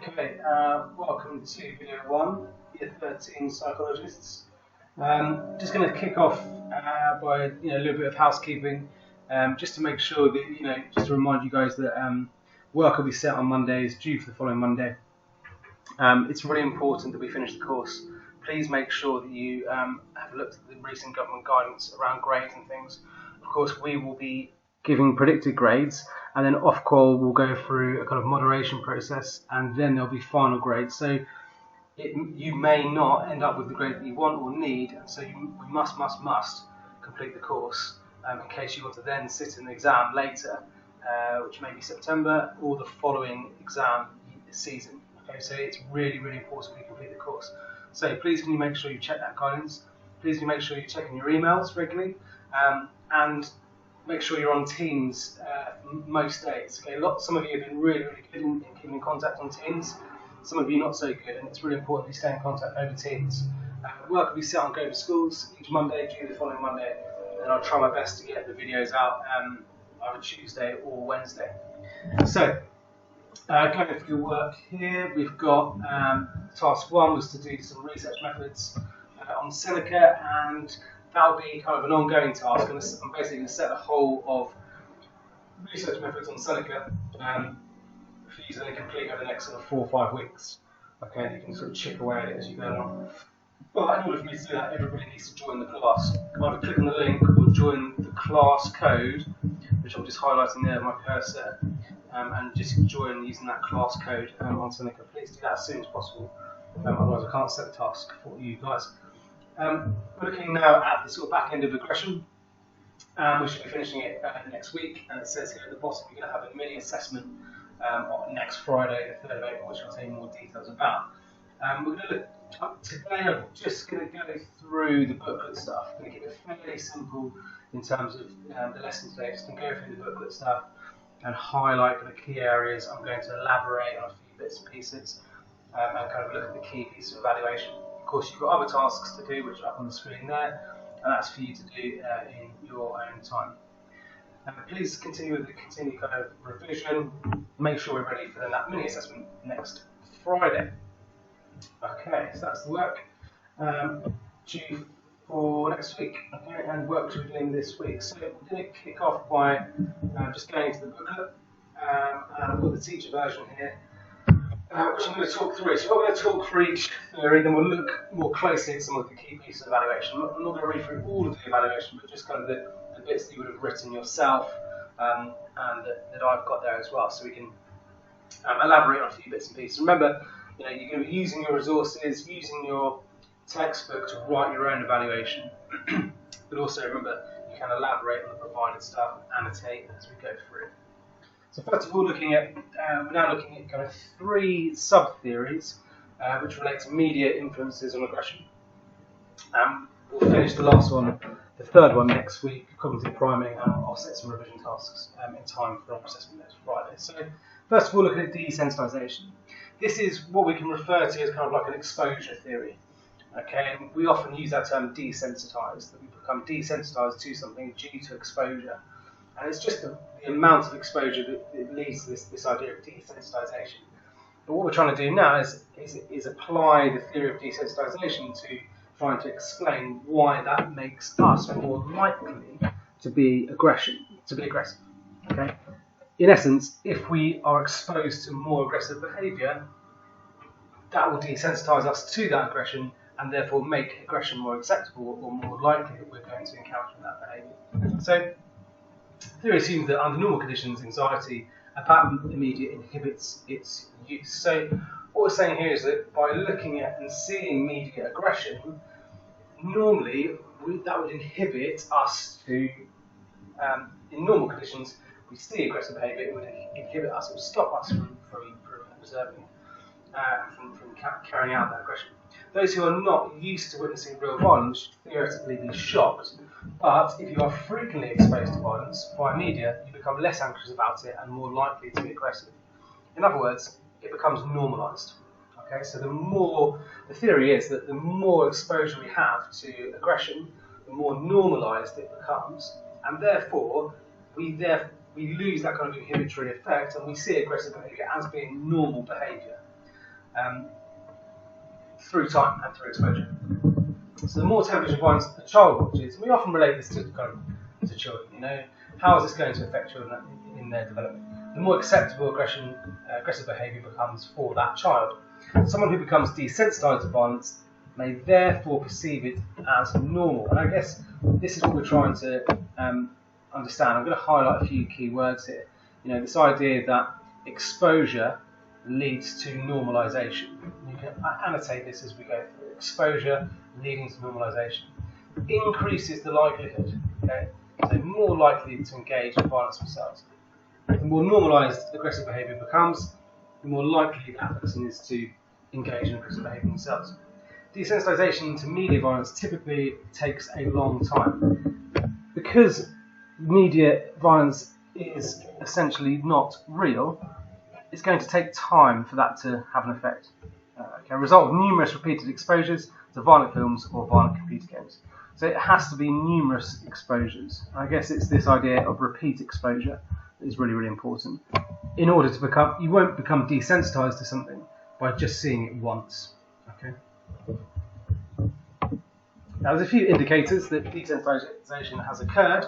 Okay, welcome to video 1, Year 13 Psychologists. Just going to kick off by a little bit of housekeeping, just to make sure that, just to remind you guys that work will be set on Mondays, due for the following Monday. It's really important that we finish the course. Please make sure that you have looked at the recent government guidance around grades and things. Of course, we will be giving predicted grades, and then off-call we'll go through a kind of moderation process, and then there'll be final grades. So you may not end up with the grade that you want or need, and so we must complete the course in case you want to then sit in the exam later, which may be September or the following exam season. Okay, so it's really important we complete the course. So please can you make sure you check that guidance. Please can you make sure you're checking your emails regularly, and make sure you're on Teams most days. Okay, some of you have been really good in keeping in contact on Teams. Some of you not so good, and it's really important that you stay in contact over Teams. Work will be set on Go to Schools each Monday, due the following Monday, and I'll try my best to get the videos out either Tuesday or Wednesday. So, going through your work here, we've got task 1 was to do some research methods on Seneca, and that'll be kind of an ongoing task. I'm basically going to set the whole of research methods on Seneca for you to then complete over the next sort of 4 or 5 weeks. Okay, and you can sort of chip away at it as you go along. But in order for me to do that, everybody needs to join the class. Either click on the link or join the class code, which I'm just highlighting there with my cursor, and just join using that class code on Seneca. Please do that as soon as possible, otherwise I can't set the task for you guys. We're looking now at the sort of back end of aggression. We should be finishing it next week, and it says here at the bottom you're going to have a mini assessment on next Friday, the 3rd of April, which I'll tell you more details about. We're going to look today. I'm just going to go through the booklet stuff. I'm going to keep it fairly simple in terms of the lesson today. Just going to go through the booklet stuff and highlight the key areas. I'm going to elaborate on a few bits and pieces and kind of look at the key pieces of evaluation. Of course, you've got other tasks to do, which are up on the screen there, and that's for you to do in your own time. Please continue with the continued kind of revision. Make sure we're ready for that mini assessment next Friday. Okay, so that's the work due for next week. Okay, and work to be doing this week. So we're going to kick off by just going into the booklet, and I've got the teacher version here, which I'm going to talk through. So we're going to talk through each theory, then we'll look more closely at some of the key pieces of evaluation. I'm not going to read through all of the evaluation, but just kind of the bits that you would have written yourself, and that I've got there as well, so we can elaborate on a few bits and pieces. Remember, you're going to be using your resources, using your textbook to write your own evaluation, but also remember you can elaborate on the provided stuff, annotate as we go through. So first of all, we're now looking at kind of 3 sub-theories which relate to media influences on aggression. We'll finish the last one, the 3rd one, next week, cognitive priming, and I'll set some revision tasks in time for our assessment next Friday. So first of all, looking at desensitisation. This is what we can refer to as kind of like an exposure theory. Okay, and we often use that term desensitised, that we become desensitised to something due to exposure. And it's just the amount of exposure that leads to this idea of desensitisation. But what we're trying to do now is apply the theory of desensitisation to trying to explain why that makes us more likely to be aggressive. Okay? In essence, if we are exposed to more aggressive behaviour, that will desensitise us to that aggression and therefore make aggression more acceptable or more likely that we're going to encounter that behaviour. So, theory assumes that under normal conditions, anxiety about the media inhibits its use. So what we're saying here is that by looking at and seeing media aggression, normally that would inhibit us to, in normal conditions, we see aggressive behaviour, it would inhibit us, it would stop us from observing, from carrying out that aggression. Those who are not used to witnessing real violence should theoretically be shocked, but if you are frequently exposed to violence via media, you become less anxious about it and more likely to be aggressive. In other words, it becomes normalised. Okay, so the theory is that the more exposure we have to aggression, the more normalised it becomes, and therefore we lose that kind of inhibitory effect and we see aggressive behaviour as being normal behaviour. through time and through exposure. So the more television violence a child watches, we often relate this to children. You know, how is this going to affect children in their development? The more acceptable aggressive behaviour becomes for that child. Someone who becomes desensitised to violence may therefore perceive it as normal. And I guess this is what we're trying to understand. I'm going to highlight a few key words here. You know, this idea that exposure leads to normalisation. You can annotate this as we go through. Exposure leading to normalisation increases the likelihood, okay, so more likely to engage in violence themselves. The more normalised aggressive behaviour becomes, the more likely that person is to engage in aggressive behaviour themselves. Desensitisation to media violence typically takes a long time. Because media violence is essentially not real, it's going to take time for that to have an effect. A result of numerous repeated exposures to violent films or violent computer games. So it has to be numerous exposures. I guess it's this idea of repeat exposure that is really, really important. In order to become, you won't become desensitized to something by just seeing it once. Okay. Now, there's a few indicators that desensitization has occurred.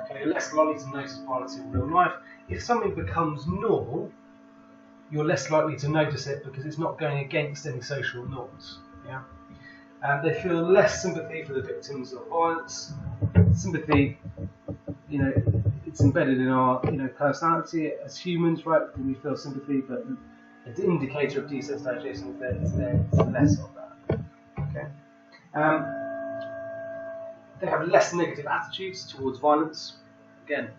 Okay, you're less likely to notice violence in real life. If something becomes normal, you're less likely to notice it because it's not going against any social norms. Yeah? They feel less sympathy for the victims of violence. Sympathy, you know, it's embedded in our, you know, personality as humans, right? We feel sympathy, but an indicator of desensitization is there's less of that. Okay. They have less negative attitudes towards violence, again,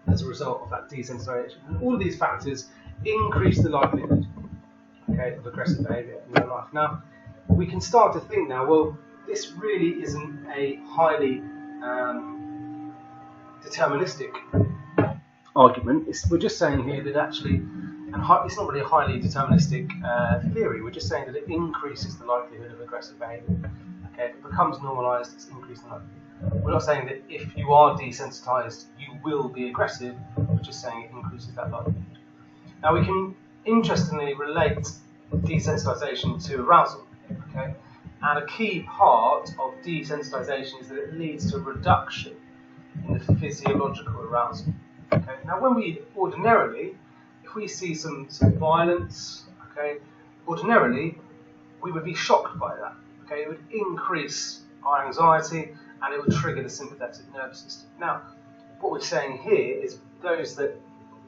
as a result of that desensitization. And all of these factors increase the likelihood, okay, of aggressive behaviour in their life. Now, we can start to think now, well, this really isn't a highly deterministic argument. We're just saying here that actually, and it's not really a highly deterministic theory, we're just saying that it increases the likelihood of aggressive behaviour. Okay, if it becomes normalised, it's increasing the likelihood. We're not saying that if you are desensitised, you will be aggressive, we're just saying it increases that likelihood. Now, we can interestingly relate desensitisation to arousal. Okay? And a key part of desensitisation is that it leads to a reduction in the physiological arousal. Okay? Now, when we ordinarily, if we see some violence, okay, ordinarily we would be shocked by that. Okay? It would increase our anxiety and it would trigger the sympathetic nervous system. Now, what we're saying here is those that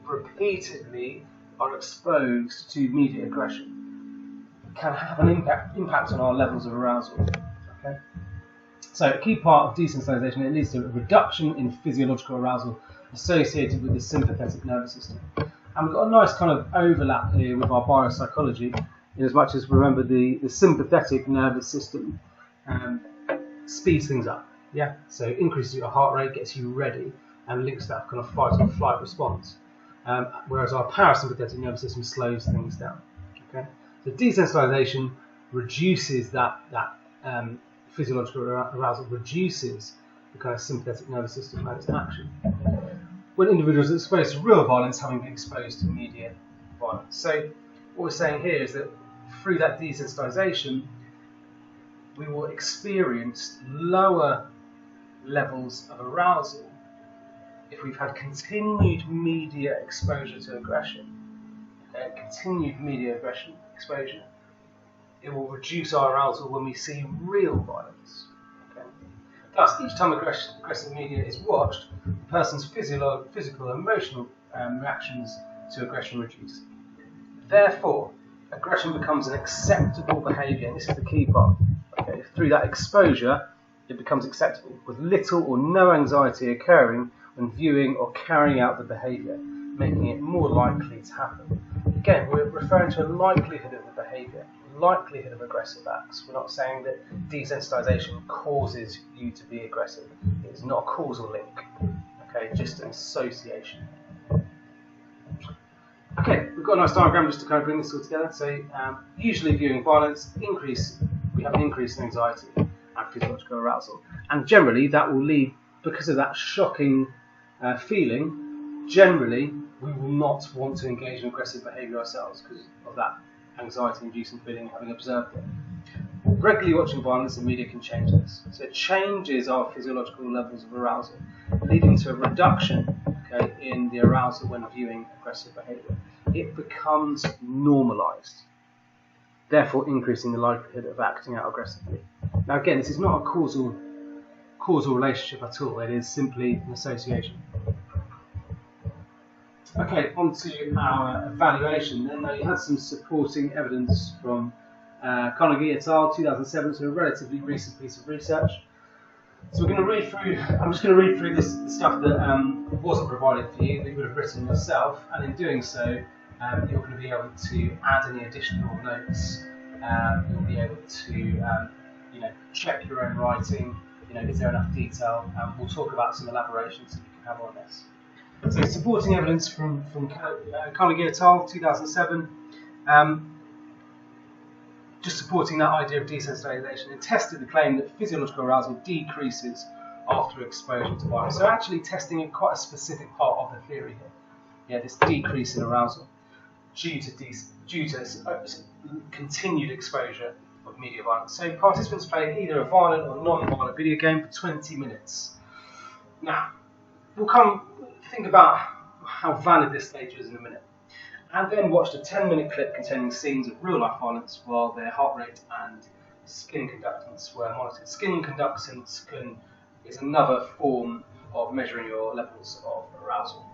repeatedly are exposed to media aggression can have an impact on our levels of arousal. Okay? So a key part of desensitization, it leads to a reduction in physiological arousal associated with the sympathetic nervous system. And we've got a nice kind of overlap here with our biopsychology, in as much as, remember, the sympathetic nervous system speeds things up. Yeah. So increases your heart rate, gets you ready, and links that kind of fight or flight response. Whereas our parasympathetic nervous system slows things down. Okay, so desensitization reduces that physiological arousal, reduces the kind of sympathetic nervous system and its action. When individuals are exposed to real violence, having been exposed to media violence. So what we're saying here is that through that desensitization, we will experience lower levels of arousal if we've had continued media exposure to aggression. Okay, continued media aggression exposure. It will reduce our arousal when we see real violence. Okay? Thus, each time aggressive media is watched, the person's physical and emotional reactions to aggression reduce. Therefore, aggression becomes an acceptable behaviour, and this is the key part. Okay? Through that exposure, it becomes acceptable, with little or no anxiety occurring when viewing or carrying out the behaviour, making it more likely to happen. Again, we're referring to a likelihood of the behaviour, likelihood of aggressive acts. We're not saying that desensitisation causes you to be aggressive. It is not a causal link, okay, just an association. Okay, we've got a nice diagram just to kind of bring this all together. So, usually viewing violence, we have an increase in anxiety and physiological arousal. And generally, that will lead, because of that shocking feeling, generally we will not want to engage in aggressive behaviour ourselves because of that anxiety-inducing feeling having observed it. Regularly watching violence in media can change this. So it changes our physiological levels of arousal, leading to a reduction, okay, in the arousal when viewing aggressive behaviour. It becomes normalised, therefore increasing the likelihood of acting out aggressively. Now again, this is not a causal relationship at all, it is simply an association. Okay, on to our evaluation then. Now you had some supporting evidence from Carnegie et al. 2007, so a relatively recent piece of research. So we're going to read through, I'm just going to read through the stuff that wasn't provided for you, that you would have written yourself, and in doing so, you're going to be able to add any additional notes. You'll be able to check your own writing, is there enough detail, we'll talk about some elaborations that you can have on this. So supporting evidence from Carnegie et al. 2007, just supporting that idea of desensitization. It tested the claim that physiological arousal decreases after exposure to violence. So actually testing in quite a specific part of the theory here. Yeah, this decrease in arousal due to continued exposure of media violence. So participants played either a violent or non-violent video game for 20 minutes. Now, we'll think about how valid this stage is in a minute. And then watched a 10-minute clip containing scenes of real-life violence while their heart rate and skin conductance were monitored. Skin conductance is another form of measuring your levels of arousal.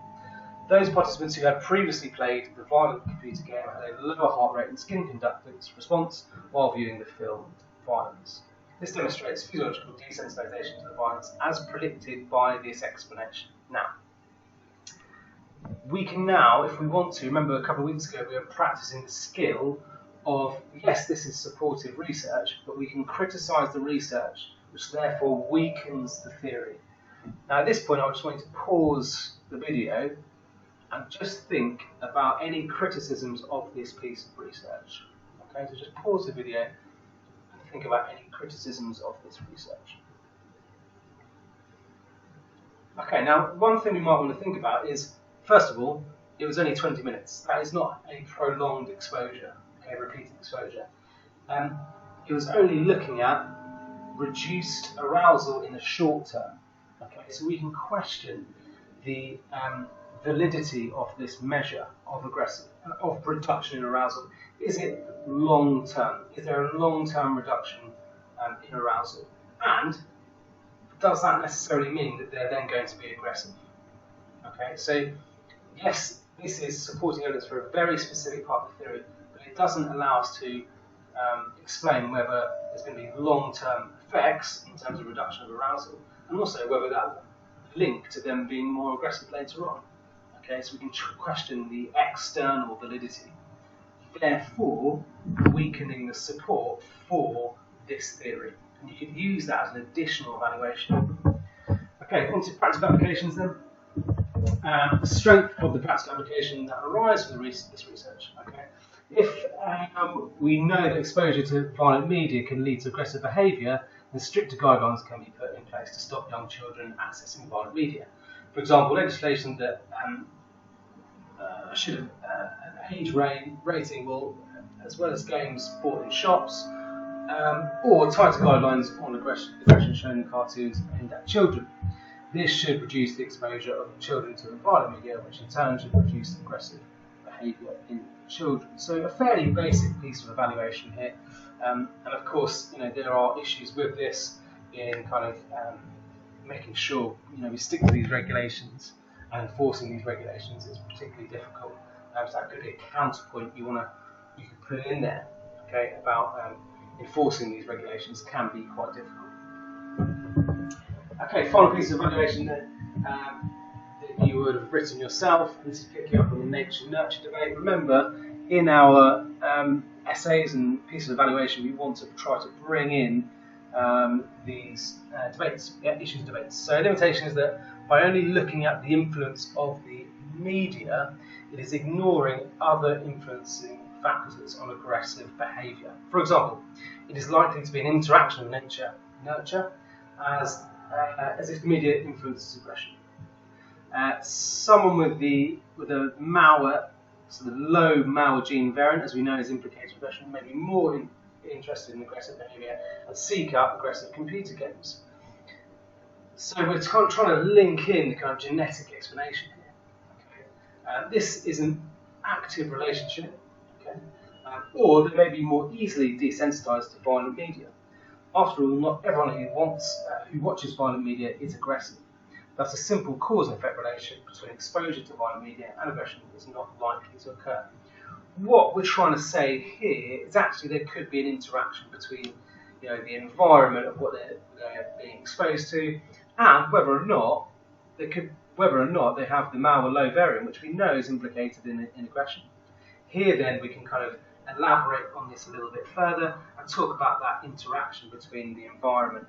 Those participants who had previously played the violent computer game had a lower heart rate and skin conductance response while viewing the filmed violence. This demonstrates physiological desensitization to the violence as predicted by this explanation. Now, we can now, if we want to, remember a couple of weeks ago we were practicing the skill of, yes, this is supportive research, but we can criticise the research, which therefore weakens the theory. Now at this point I just want you to pause the video and just think about any criticisms of this piece of research. Okay, so just pause the video and think about any criticisms of this research. Okay, now one thing we might want to think about is, first of all, it was only 20 minutes. That is not a prolonged exposure, okay, repeated exposure. It was only looking at reduced arousal in the short term. Okay, so we can question the validity of this measure of reduction in arousal. Is it long term? Is there a long-term reduction in arousal? And does that necessarily mean that they're then going to be aggressive? Okay, so yes, this is supporting evidence for a very specific part of the theory, but it doesn't allow us to explain whether there's going to be long-term effects in terms of reduction of arousal, and also whether that link to them being more aggressive later on. Okay, so we can question the external validity, therefore weakening the support for this theory. And you could use that as an additional evaluation. Okay, on to practical applications then. The strength of the practical application that arises from this research. Okay, if we know that exposure to violent media can lead to aggressive behaviour, then stricter guidelines can be put in place to stop young children accessing violent media. For example, legislation that should have an age rating will, as well as games bought in shops, or tighter guidelines on aggression shown in cartoons aimed at children. This should reduce the exposure of children to violent media, which in turn should reduce aggressive behaviour in children. So a fairly basic piece of evaluation here, and of course, there are issues with this in kind of making sure we stick to these regulations, and enforcing these regulations is particularly difficult. So that could be a counterpoint you could put in there, okay, about enforcing these regulations can be quite difficult. Okay, final piece of evaluation that you would have written yourself. This is picking up on the nature-nurture debate. Remember, in our essays and pieces of evaluation, we want to try to bring in these issues and debates. So a limitation is that by only looking at the influence of the media, it is ignoring other influencing factors on aggressive behaviour. For example, it is likely to be an interaction of nature-nurture as if the media influences aggression. Someone with a malware So the low MALTBY gene variant, as we know, is implicated in aggression, may be more interested in aggressive behaviour and seek out aggressive computer games. So we're trying to link in the kind of genetic explanation here. Okay? This is an active relationship, okay? Or they may be more easily desensitised to violent media. After all, not everyone who watches violent media is aggressive. Thus, a simple cause and effect relationship between exposure to violent media and aggression is not likely to occur. What we're trying to say here is actually there could be an interaction between the environment of what they're being exposed to and whether or not they have the MALTBY low variant, which we know is implicated in aggression. Here then we can kind of elaborate on this a little bit further and talk about that interaction between the environment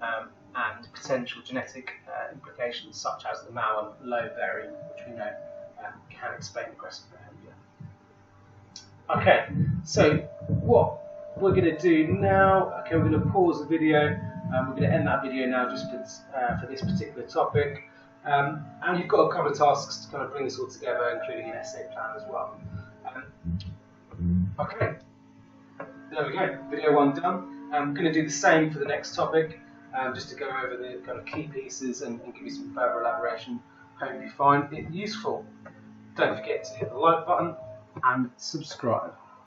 and potential genetic implications such as the MALTBY low variant, which we know can explain aggressive behaviour. Okay, so what we're going to do now, we're going to pause the video. We're going to end that video now just for this particular topic. And you've got a couple of tasks to kind of bring this all together, including an essay plan as well. Okay, there we go, video 1 done. I'm going to do the same for the next topic, just to go over the kind of key pieces and give you some further elaboration. Hope you find it useful. Don't forget to hit the like button and subscribe.